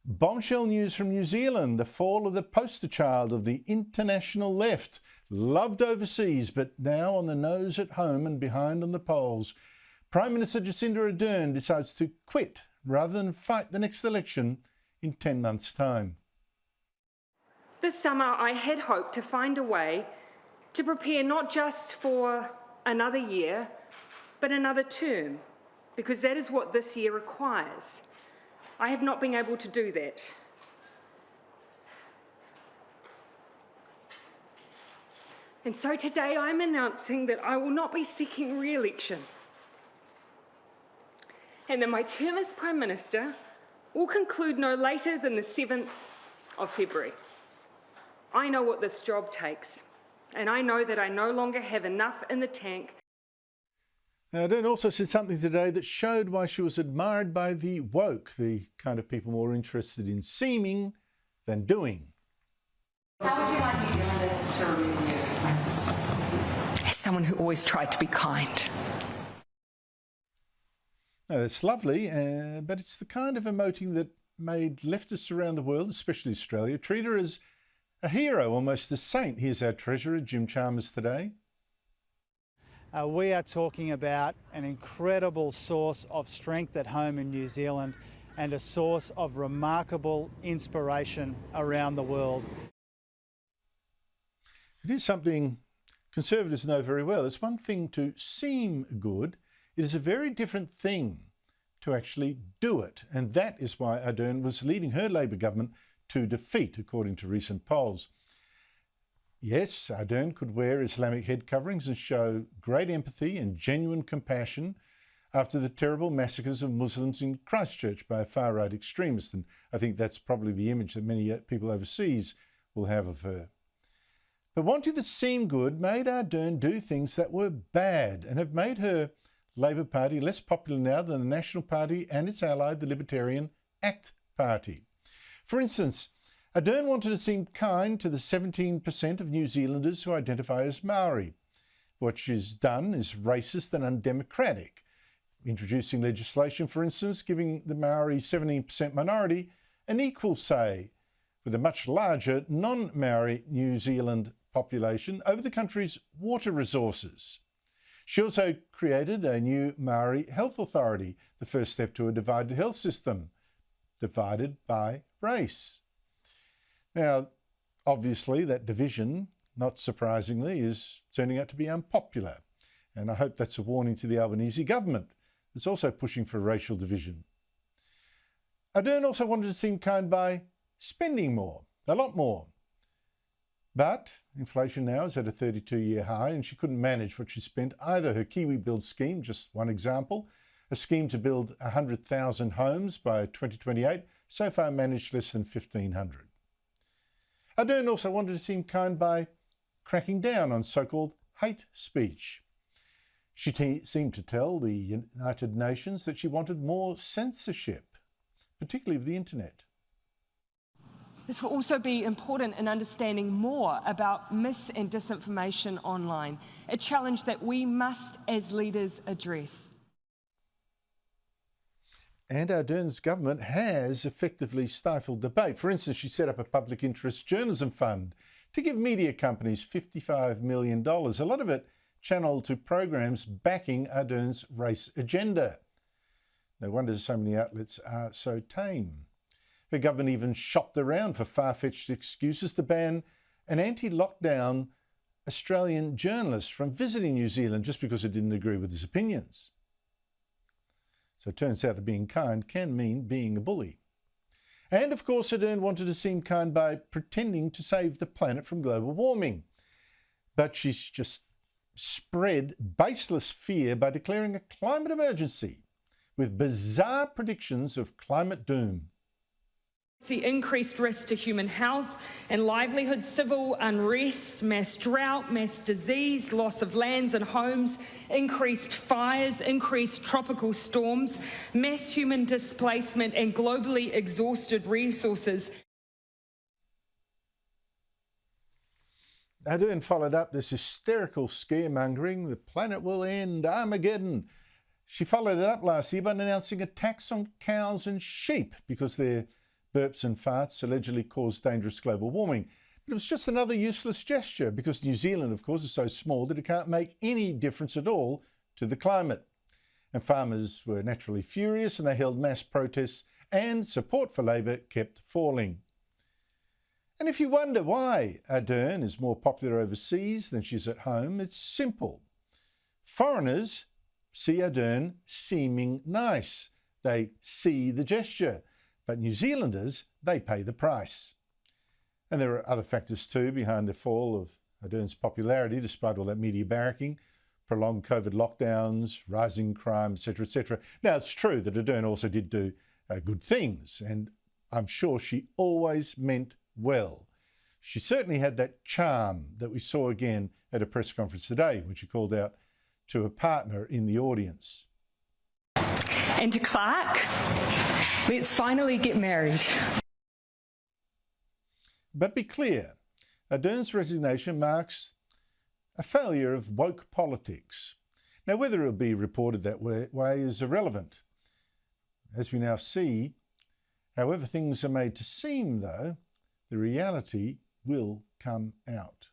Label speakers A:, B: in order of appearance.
A: Bombshell news from New Zealand, the fall of the poster child of the international left, loved overseas but now on the nose at home and behind on the polls. Prime Minister Jacinda Ardern decides to quit rather than fight the next election in 10 months' time.
B: This summer I had hoped to find a way to prepare not just for another year, but another term, because that is what this year requires. I have not been able to do that. And so today I'm announcing that I will not be seeking re-election and that my term as Prime Minister will conclude no later than the 7th of February. I know what this job takes, and I know that I no longer have enough in the tank.
A: Now, Ardern also said something today that showed why she was admired by the woke, the kind of people more interested in seeming than doing.
C: How would you like New Zealanders to remember you as Prime Minister?
B: As someone who always tried to be kind.
A: Now, that's lovely, but it's the kind of emoting that made leftists around the world, especially Australia, treat her as a hero, almost a saint. Here's our Treasurer, Jim Chalmers, today.
D: We are talking about an incredible source of strength at home in New Zealand and a source of remarkable inspiration around the world.
A: It is something Conservatives know very well. It's one thing to seem good. It is a very different thing to actually do it. And that is why Ardern was leading her Labor government to defeat, according to recent polls. Yes, Ardern could wear Islamic head coverings and show great empathy and genuine compassion after the terrible massacres of Muslims in Christchurch by a far-right extremist. And I think that's probably the image that many people overseas will have of her. But wanting to seem good made Ardern do things that were bad and have made her Labor Party less popular now than the National Party and its ally, the Libertarian ACT Party. For instance, Ardern wanted to seem kind to the 17% of New Zealanders who identify as Maori. What she's done is racist and undemocratic, introducing legislation, for instance, giving the Maori 17% minority an equal say with a much larger non-Maori New Zealand population over the country's water resources. She also created a new Maori Health Authority, the first step to a divided health system, divided by race. Now, obviously, that division, not surprisingly, is turning out to be unpopular. And I hope that's a warning to the Albanese government that's also pushing for racial division. Ardern also wanted to seem kind by spending more, a lot more. But inflation now is at a 32-year high and she couldn't manage what she spent either. Her Kiwi Build scheme, just one example, a scheme to build 100,000 homes by 2028, so far managed less than 1,500. Ardern also wanted to seem kind by cracking down on so-called hate speech. She seemed to tell the United Nations that she wanted more censorship, particularly of the internet.
B: This will also be important in understanding more about mis- and disinformation online, a challenge that we must, as leaders, address.
A: And Ardern's government has effectively stifled debate. For instance, she set up a public interest journalism fund to give media companies $55 million, a lot of it channeled to programs backing Ardern's race agenda. No wonder so many outlets are so tame. Her government even shopped around for far-fetched excuses to ban an anti-lockdown Australian journalist from visiting New Zealand just because it didn't agree with his opinions. So it turns out that being kind can mean being a bully. And of course, Ardern wanted to seem kind by pretending to save the planet from global warming. But she's just spread baseless fear by declaring a climate emergency with bizarre predictions of climate doom.
B: See increased risk to human health and livelihood, civil unrest, mass drought, mass disease, loss of lands and homes, increased fires, increased tropical storms, mass human displacement and globally exhausted resources.
A: Ardern followed up this hysterical scaremongering, the planet will end, Armageddon. She followed it up last year by announcing a tax on cows and sheep because they're burps and farts allegedly cause dangerous global warming. But it was just another useless gesture because New Zealand, of course, is so small that it can't make any difference at all to the climate. And farmers were naturally furious and they held mass protests, and support for Labor kept falling. And if you wonder why Ardern is more popular overseas than she's at home, it's simple. Foreigners see Ardern seeming nice. They see the gesture. But New Zealanders, they pay the price. And there are other factors too behind the fall of Ardern's popularity, despite all that media barracking, prolonged COVID lockdowns, rising crime, etc., etc. Now, it's true that Ardern also did do good things, and I'm sure she always meant well. She certainly had that charm that we saw again at a press conference today when she called out to a partner in the audience.
B: And to Clark, let's finally get married.
A: But be clear, Ardern's resignation marks a failure of woke politics. Now, whether it will be reported that way is irrelevant. As we now see, however things are made to seem, though, the reality will come out.